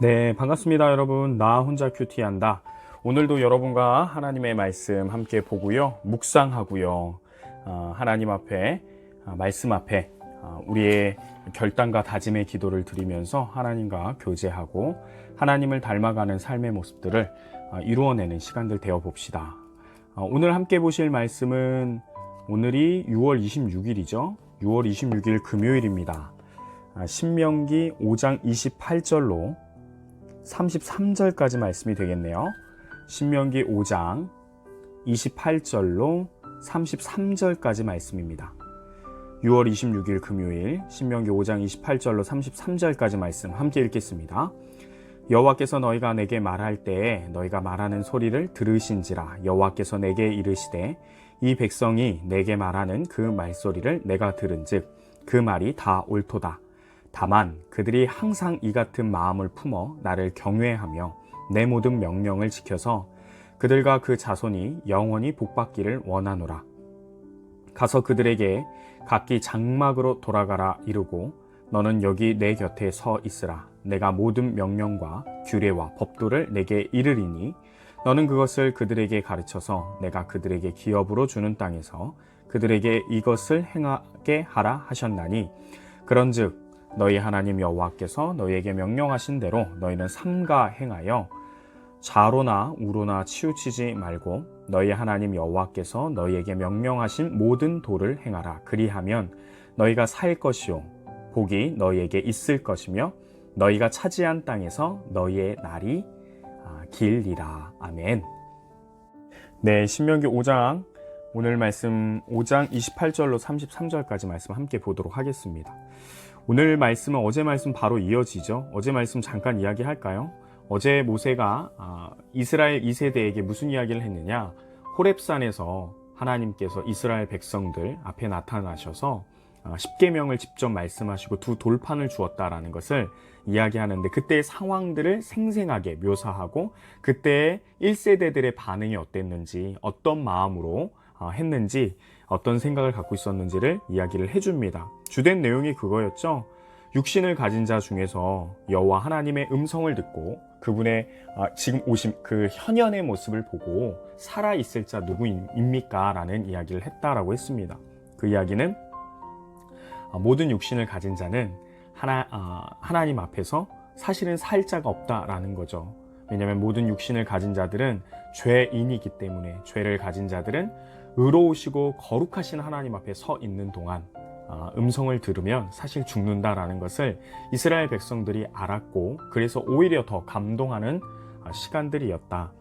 네, 반갑습니다, 여러분. 나 혼자 큐티한다. 오늘도 여러분과 하나님의 말씀 함께 보고요, 묵상하고요, 하나님 앞에, 말씀 앞에 우리의 결단과 다짐의 기도를 드리면서 하나님과 교제하고 하나님을 닮아가는 삶의 모습들을 이루어내는 시간들 되어 봅시다. 오늘 함께 보실 말씀은 오늘이 6월 26일이죠. 6월 26일 금요일입니다. 신명기 5장 28절로 33절까지 말씀이 되겠네요. 신명기 5장 28절로 33절까지 말씀입니다. 6월 26일 금요일 신명기 5장 28절로 33절까지 말씀 함께 읽겠습니다. 여호와께서 너희가 내게 말할 때에 너희가 말하는 소리를 들으신지라. 여호와께서 내게 이르시되 이 백성이 내게 말하는 그 말소리를 내가 들은즉 그 말이 다 옳도다. 다만 그들이 항상 이 같은 마음을 품어 나를 경외하며 내 모든 명령을 지켜서 그들과 그 자손이 영원히 복받기를 원하노라. 가서 그들에게 각기 장막으로 돌아가라 이르고 너는 여기 내 곁에 서 있으라. 내가 모든 명령과 규례와 법도를 내게 이르리니 너는 그것을 그들에게 가르쳐서 내가 그들에게 기업으로 주는 땅에서 그들에게 이것을 행하게 하라 하셨나니 그런즉 너희 하나님 여호와께서 너희에게 명령하신 대로 너희는 삼가 행하여 좌로나 우로나 치우치지 말고 너희 하나님 여호와께서 너희에게 명령하신 모든 도를 행하라. 그리하면 너희가 살 것이요 복이 너희에게 있을 것이며 너희가 차지한 땅에서 너희의 날이 길리라. 아멘. 네, 신명기 5장 오늘 말씀 5장 28절로 33절까지 말씀 함께 보도록 하겠습니다. 오늘 말씀은 어제 말씀 바로 이어지죠. 어제 말씀 잠깐 이야기할까요? 어제 모세가 이스라엘 2세대에게 무슨 이야기를 했느냐? 호렙산에서 하나님께서 이스라엘 백성들 앞에 나타나셔서 십계명을 직접 말씀하시고 두 돌판을 주었다라는 것을 이야기하는데 그때의 상황들을 생생하게 묘사하고 그때의 1세대들의 반응이 어땠는지 어떤 마음으로 했는지 어떤 생각을 갖고 있었는지를 이야기를 해줍니다. 주된 내용이 그거였죠. 육신을 가진 자 중에서 여호와 하나님의 음성을 듣고 그분의 지금 오신 그 현현의 모습을 보고 살아있을 자 누구입니까? 라는 이야기를 했다라고 했습니다. 그 이야기는 모든 육신을 가진 자는 하나님 앞에서 사실은 살 자가 없다라는 거죠. 왜냐하면 모든 육신을 가진 자들은 죄인이기 때문에 죄를 가진 자들은 의로우시고 거룩하신 하나님 앞에 서 있는 동안 음성을 들으면 사실 죽는다라는 것을 이스라엘 백성들이 알았고 그래서 오히려 더 감동하는 시간들이었다.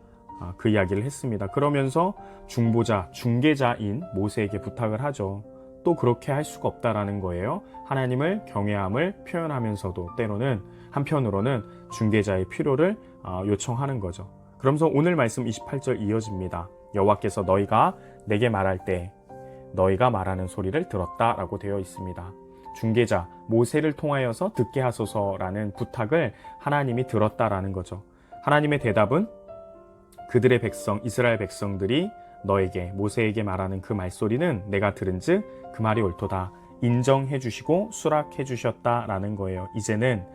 그 이야기를 했습니다. 그러면서 중개자인 모세에게 부탁을 하죠. 또 그렇게 할 수가 없다라는 거예요. 하나님을 경외함을 표현하면서도 때로는 한편으로는 중개자의 필요를 요청하는 거죠. 그러면서 오늘 말씀 28절 이어집니다. 여호와께서 너희가 내게 말할 때 너희가 말하는 소리를 들었다라고 되어 있습니다. 중개자 모세를 통하여서 듣게 하소서라는 부탁을 하나님이 들었다라는 거죠. 하나님의 대답은 그들의 백성 이스라엘 백성들이 너에게 모세에게 말하는 그 말소리는 내가 들은즉 그 말이 옳도다. 인정해 주시고 수락해 주셨다라는 거예요. 이제는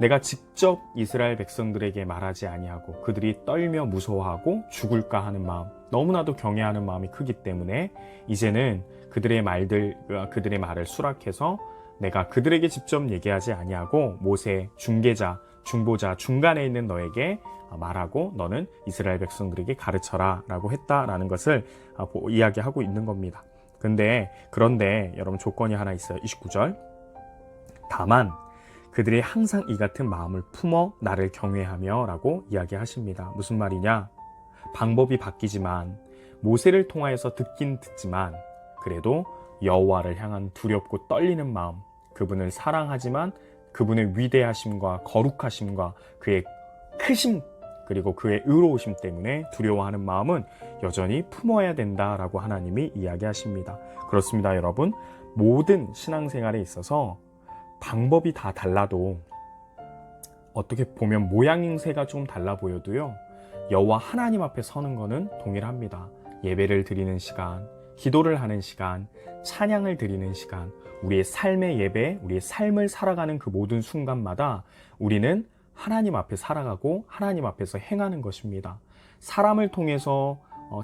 내가 직접 이스라엘 백성들에게 말하지 아니하고 그들이 떨며 무서워하고 죽을까 하는 마음, 너무나도 경외하는 마음이 크기 때문에 이제는 그들의 말을 수락해서 내가 그들에게 직접 얘기하지 아니하고 모세, 중보자, 중간에 있는 너에게 말하고 너는 이스라엘 백성들에게 가르쳐라 라고 했다라는 것을 이야기하고 있는 겁니다. 그런데 여러분 조건이 하나 있어요. 29절. 다만 그들이 항상 이 같은 마음을 품어 나를 경외하며 라고 이야기하십니다. 무슨 말이냐? 방법이 바뀌지만 모세를 통하여서 듣긴 듣지만 그래도 여호와를 향한 두렵고 떨리는 마음, 그분을 사랑하지만 그분의 위대하심과 거룩하심과 그의 크심 그리고 그의 의로우심 때문에 두려워하는 마음은 여전히 품어야 된다라고 하나님이 이야기하십니다. 그렇습니다, 여러분. 모든 신앙생활에 있어서 방법이 다 달라도 어떻게 보면 모양새가 좀 달라 보여도요. 여호와 하나님 앞에 서는 거는 동일합니다. 예배를 드리는 시간, 기도를 하는 시간, 찬양을 드리는 시간, 우리의 삶의 예배, 우리의 삶을 살아가는 그 모든 순간마다 우리는 하나님 앞에 살아가고 하나님 앞에서 행하는 것입니다. 사람을 통해서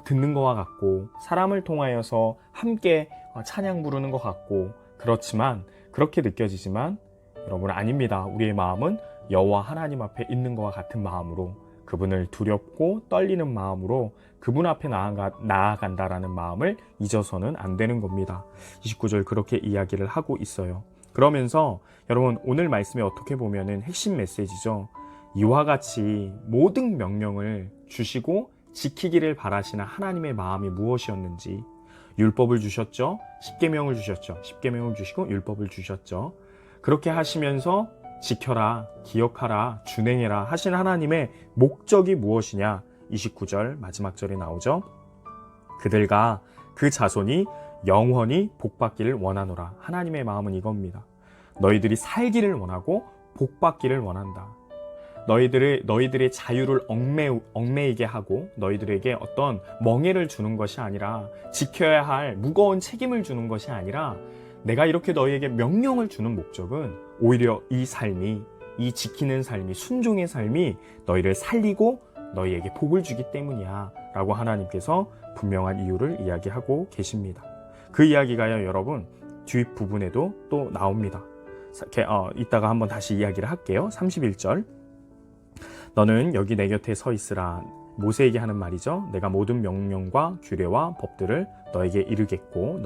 듣는 것과 같고 사람을 통하여서 함께 찬양 부르는 것 같고 그렇지만 그렇게 느껴지지만 여러분 아닙니다. 우리의 마음은 여호와 하나님 앞에 있는 것과 같은 마음으로 그분을 두렵고 떨리는 마음으로 그분 앞에 나아간다라는 마음을 잊어서는 안 되는 겁니다. 29절 그렇게 이야기를 하고 있어요. 그러면서 여러분 오늘 말씀에 어떻게 보면은 핵심 메시지죠. 이와 같이 모든 명령을 주시고 지키기를 바라시는 하나님의 마음이 무엇이었는지 율법을 주셨죠. 십계명을 주셨죠. 십계명을 주시고 율법을 주셨죠. 그렇게 하시면서 지켜라, 기억하라, 준행해라 하신 하나님의 목적이 무엇이냐? 29절 마지막 절에 나오죠. 그들과 그 자손이 영원히 복받기를 원하노라. 하나님의 마음은 이겁니다. 너희들이 살기를 원하고 복받기를 원한다. 너희들의 자유를 얽매이게 하고 너희들에게 어떤 멍해를 주는 것이 아니라 지켜야 할 무거운 책임을 주는 것이 아니라 내가 이렇게 너희에게 명령을 주는 목적은 오히려 이 삶이, 이 지키는 삶이, 순종의 삶이 너희를 살리고 너희에게 복을 주기 때문이야 라고 하나님께서 분명한 이유를 이야기하고 계십니다. 그 이야기가요 여러분 뒷부분에도 또 나옵니다. 이따가 한번 다시 이야기를 할게요. 31절 너는 여기 내 곁에 서 있으라. 모세에게 하는 말이죠. 내가 모든 명령과 규례와 법들을 너에게 이르겠고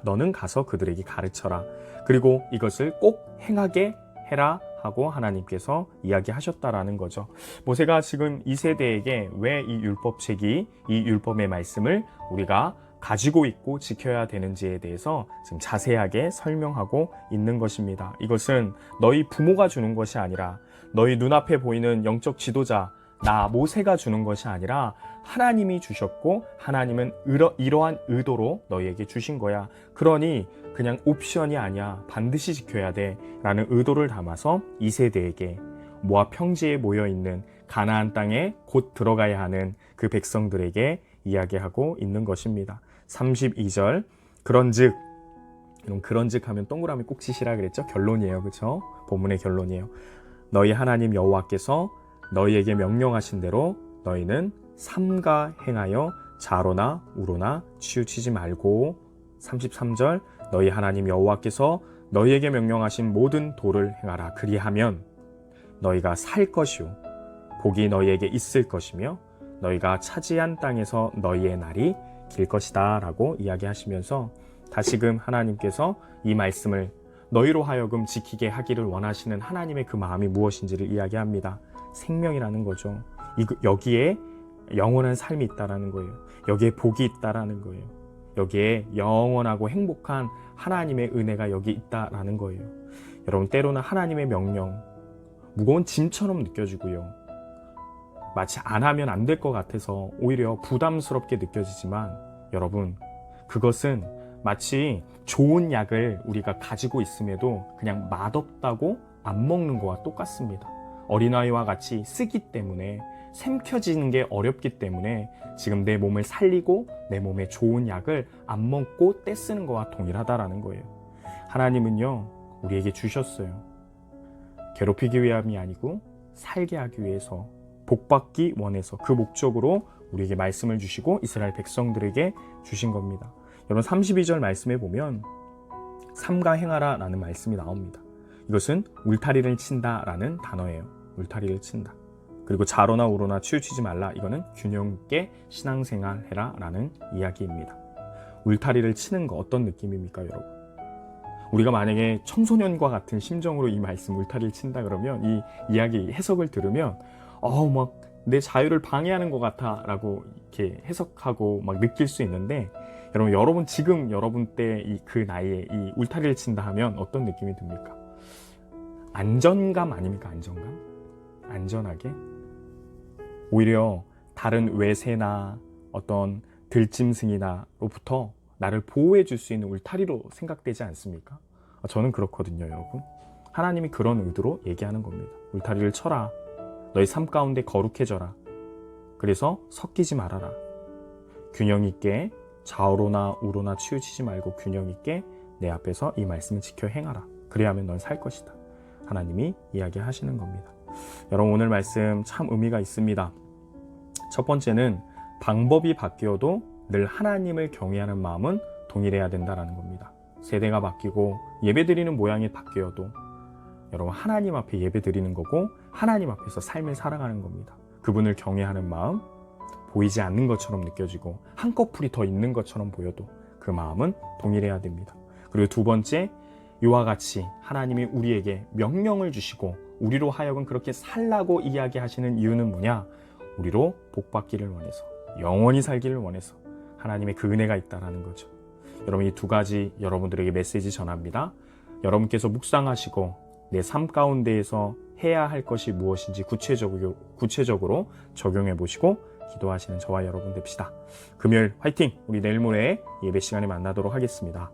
너는 가서 그들에게 가르쳐라. 그리고 이것을 꼭 행하게 해라 하고 하나님께서 이야기하셨다라는 거죠. 모세가 지금 이 세대에게 왜 이 율법책이 이 율법의 말씀을 우리가 가지고 있고 지켜야 되는지에 대해서 지금 자세하게 설명하고 있는 것입니다. 이것은 너희 부모가 주는 것이 아니라 너희 눈앞에 보이는 영적 지도자 나 모세가 주는 것이 아니라 하나님이 주셨고 하나님은 이러한 의도로 너희에게 주신 거야. 그러니 그냥 옵션이 아니야. 반드시 지켜야 돼 라는 의도를 담아서 이 세대에게 모압 평지에 모여있는 가나안 땅에 곧 들어가야 하는 그 백성들에게 이야기하고 있는 것입니다. 32절 그런즉 하면 동그라미 꼭 치시라 그랬죠. 결론이에요. 그렇죠? 본문의 결론이에요. 너희 하나님 여호와께서 너희에게 명령하신 대로 너희는 삼가 행하여 좌로나 우로나 치우치지 말고 33절 너희 하나님 여호와께서 너희에게 명령하신 모든 도를 행하라. 그리하면 너희가 살 것이요 복이 너희에게 있을 것이며 너희가 차지한 땅에서 너희의 날이 길 것이다 라고 이야기하시면서 다시금 하나님께서 이 말씀을 너희로 하여금 지키게 하기를 원하시는 하나님의 그 마음이 무엇인지를 이야기합니다. 생명이라는 거죠. 여기에 영원한 삶이 있다라는 거예요. 여기에 복이 있다라는 거예요. 여기에 영원하고 행복한 하나님의 은혜가 여기 있다라는 거예요. 여러분 때로는 하나님의 명령 무거운 짐처럼 느껴지고요. 마치 안 하면 안 될 것 같아서 오히려 부담스럽게 느껴지지만 여러분 그것은 마치 좋은 약을 우리가 가지고 있음에도 그냥 맛없다고 안 먹는 거와 똑같습니다. 어린아이와 같이 쓰기 때문에 삼켜지는 게 어렵기 때문에 지금 내 몸을 살리고 내 몸에 좋은 약을 안 먹고 떼쓰는 거와 동일하다라는 거예요. 하나님은요 우리에게 주셨어요. 괴롭히기 위함이 아니고 살게 하기 위해서 복받기 원해서 그 목적으로 우리에게 말씀을 주시고 이스라엘 백성들에게 주신 겁니다. 여러분 32절 말씀에 보면 삼가 행하라 라는 말씀이 나옵니다. 이것은 울타리를 친다 라는 단어예요. 울타리를 친다. 그리고 좌로나 우로나 치우치지 말라. 이거는 균형 있게 신앙생활 해라 라는 이야기입니다. 울타리를 치는 거 어떤 느낌입니까 여러분? 우리가 만약에 청소년과 같은 심정으로 이 말씀 울타리를 친다 그러면 이 이야기 해석을 들으면 막 내 자유를 방해하는 것 같아 라고 이렇게 해석하고 막 느낄 수 있는데 여러분 지금 여러분 때 그 나이에 이 울타리를 친다 하면 어떤 느낌이 듭니까? 안전감 아닙니까? 안정감? 안전하게? 오히려 다른 외세나 어떤 들짐승이나로부터 나를 보호해 줄 수 있는 울타리로 생각되지 않습니까? 저는 그렇거든요 여러분. 하나님이 그런 의도로 얘기하는 겁니다. 울타리를 쳐라. 너희 삶 가운데 거룩해져라. 그래서 섞이지 말아라. 균형 있게 좌우로나 우로나 치우치지 말고 균형 있게 내 앞에서 이 말씀을 지켜 행하라. 그래야만 넌 살 것이다. 하나님이 이야기하시는 겁니다. 여러분 오늘 말씀 참 의미가 있습니다. 첫 번째는 방법이 바뀌어도 늘 하나님을 경외하는 마음은 동일해야 된다는 겁니다. 세대가 바뀌고 예배드리는 모양이 바뀌어도 여러분 하나님 앞에 예배드리는 거고 하나님 앞에서 삶을 살아가는 겁니다. 그분을 경외하는 마음, 보이지 않는 것처럼 느껴지고 한꺼풀이 더 있는 것처럼 보여도 그 마음은 동일해야 됩니다. 그리고 두 번째, 이와 같이 하나님이 우리에게 명령을 주시고 우리로 하여금 그렇게 살라고 이야기하시는 이유는 뭐냐? 우리로 복받기를 원해서, 영원히 살기를 원해서 하나님의 그 은혜가 있다는 거죠. 여러분 이 두 가지 여러분들에게 메시지 전합니다. 여러분께서 묵상하시고 내 삶 가운데에서 해야 할 것이 무엇인지 구체적으로 적용해 보시고 기도하시는 저와 여러분 됩시다. 금요일 화이팅! 우리 내일 모레 예배 시간에 만나도록 하겠습니다.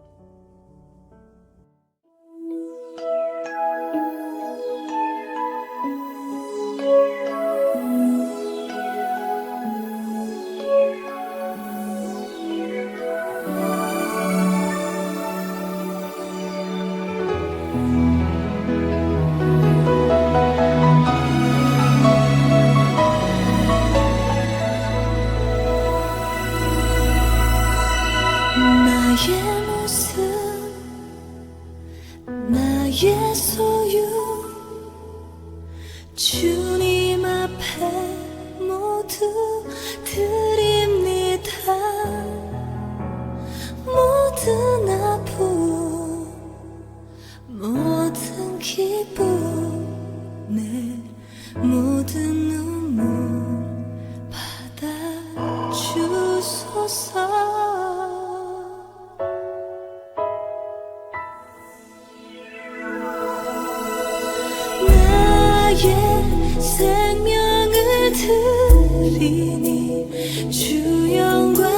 나의 모습, 나의 소유, 주님 앞에 모두 드립니다. 모든 아픔, 모든 기쁨, 내 모든 눈물 받아주소서. 나의 생명을 드리니 주 영광